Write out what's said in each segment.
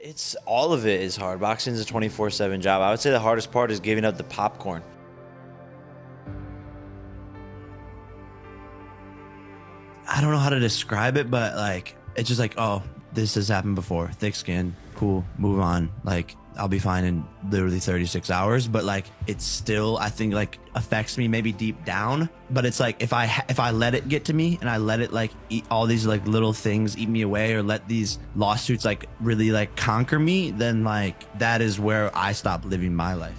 It's all of it is hard. Boxing is a 24/7 job. I would say the hardest part is giving up the popcorn. I don't know how to describe it, but like it's just like, oh, this has happened before. Thick skin, cool, move on. Like I'll be fine in literally 36 hours, but like it's still, I think, like affects me maybe deep down. But it's like if I let it get to me and I let it like eat all these like little things eat me away, or let these lawsuits like really like conquer me, then like that is where I stop living my life.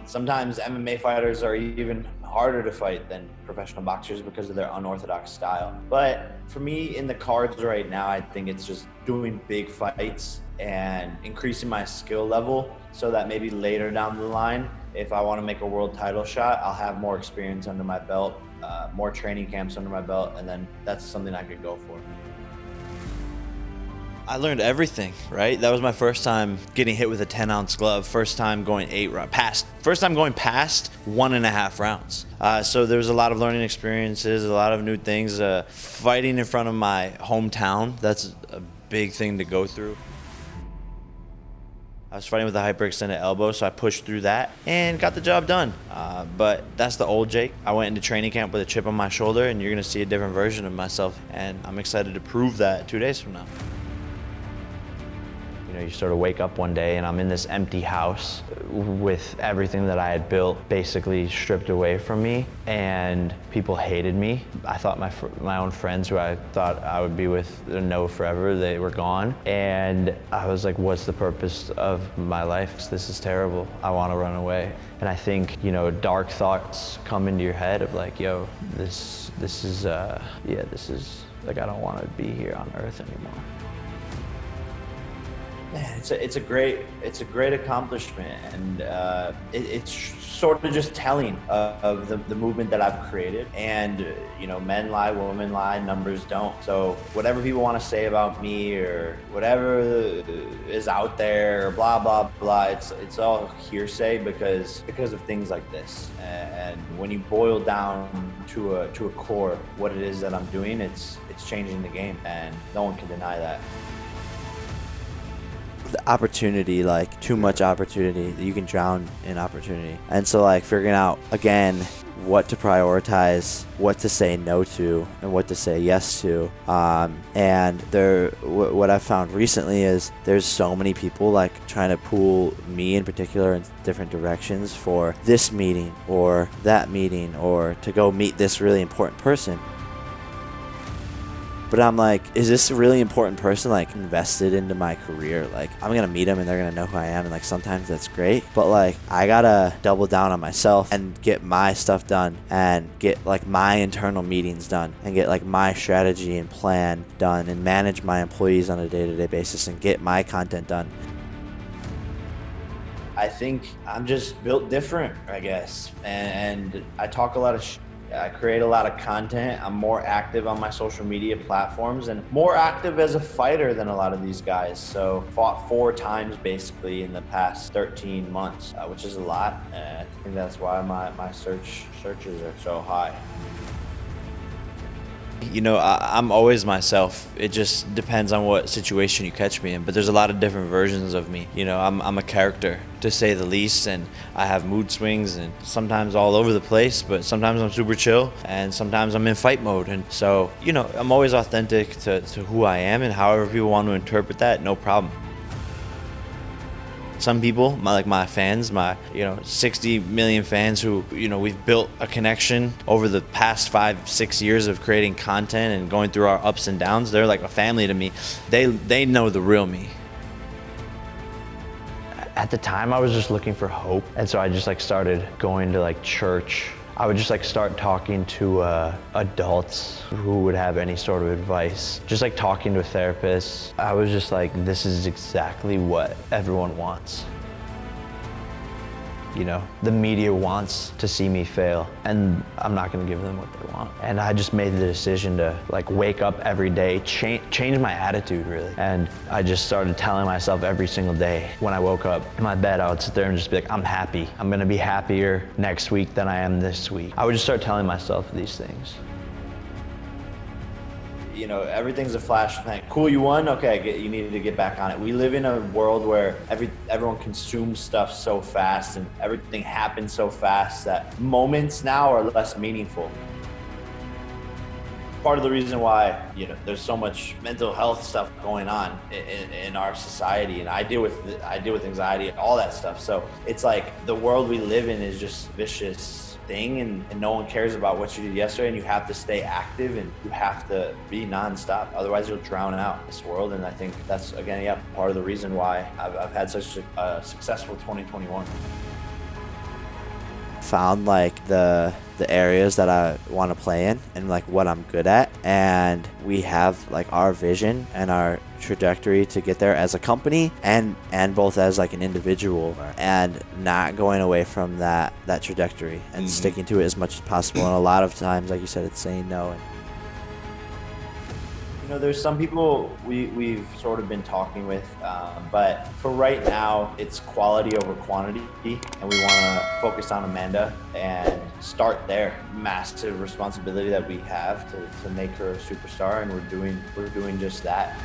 Sometimes MMA fighters are even harder to fight than professional boxers because of their unorthodox style. But for me, in the cards right now, I think it's just doing big fights and increasing my skill level so that maybe later down the line, if I want to make a world title shot, I'll have more experience under my belt, more training camps under my belt, and then that's something I could go for. I learned everything, right? That was my first time getting hit with a 10-ounce glove, first time going past 1.5 rounds. So there was a lot of learning experiences, a lot of new things. Fighting in front of my hometown, that's a big thing to go through. I was fighting with a hyperextended elbow, so I pushed through that and got the job done. But that's the old Jake. I went into training camp with a chip on my shoulder, and you're gonna see a different version of myself, and I'm excited to prove that 2 days from now. You know, you sort of wake up one day and I'm in this empty house with everything that I had built basically stripped away from me, and people hated me. I thought my own friends who I thought I would be with know forever, they were gone. And I was like, what's the purpose of my life? This is terrible. I want to run away. And I think, you know, dark thoughts come into your head of like, yo, this is like, I don't want to be here on earth anymore. It's a great accomplishment, and it's sort of just telling of the movement that I've created. And you know, men lie, women lie, numbers don't. So whatever people want to say about me or whatever is out there, or blah blah blah, it's all hearsay because of things like this. And when you boil down to a core what it is that I'm doing, it's changing the game, and no one can deny that. The opportunity, like too much opportunity, you can drown in opportunity. And so like figuring out again what to prioritize, what to say no to, and what to say yes to. And what I've found recently is there's so many people like trying to pull me in particular in different directions for this meeting or that meeting, or to go meet this really important person. But I'm like, is this a really important person like invested into my career? Like I'm gonna meet them and they're gonna know who I am, and like sometimes that's great, but like I gotta double down on myself and get my stuff done, and get like my internal meetings done, and get like my strategy and plan done, and manage my employees on a day-to-day basis, and get my content done. I think I'm just built different, I guess, and I talk a lot of I create a lot of content. I'm more active on my social media platforms, and more active as a fighter than a lot of these guys. So fought 4 times basically in the past 13 months, which is a lot. And I think that's why my searches are so high. You know, I'm always myself. It just depends on what situation you catch me in. But there's a lot of different versions of me. You know, I'm a character, to say the least, and I have mood swings, and sometimes all over the place, but sometimes I'm super chill, and sometimes I'm in fight mode. And so, you know, I'm always authentic to who I am, and however people want to interpret that, no problem. Some people, my fans, my 60 million fans who, you know, we've built a connection over the past 5-6 years of creating content and going through our ups and downs. They're like a family to me. They know the real me. At the time, I was just looking for hope, and so I just like started going to like church. I would just like start talking to adults who would have any sort of advice. Just like talking to a therapist. I was just like, this is exactly what everyone wants. You know, the media wants to see me fail, and I'm not gonna give them what they want. And I just made the decision to like wake up every day, change my attitude really. And I just started telling myself every single day when I woke up in my bed, I would sit there and just be like, I'm happy. I'm gonna be happier next week than I am this week. I would just start telling myself these things. you know, everything's a flash thing. Cool, you won? Okay, you need to get back on it. We live in a world where everyone consumes stuff so fast and everything happens so fast that moments now are less meaningful. Part of the reason why, you know, there's so much mental health stuff going on in our society, and I deal with anxiety and all that stuff. So it's like the world we live in is just vicious thing, and no one cares about what you did yesterday, and you have to stay active and you have to be nonstop. Otherwise you'll drown out this world. And I think that's, again, yeah, part of the reason why I've had such a successful 2021. Found like the areas that I want to play in and like what I'm good at, and we have like our vision and our trajectory to get there as a company and both as like an individual, and not going away from that trajectory and sticking to it as much as possible. And a lot of times, like you said, it's saying no. You know, there's some people we've sort of been talking with, but for right now, it's quality over quantity, and we want to focus on Amanda and start there. Massive responsibility that we have to make her a superstar, and we're doing just that.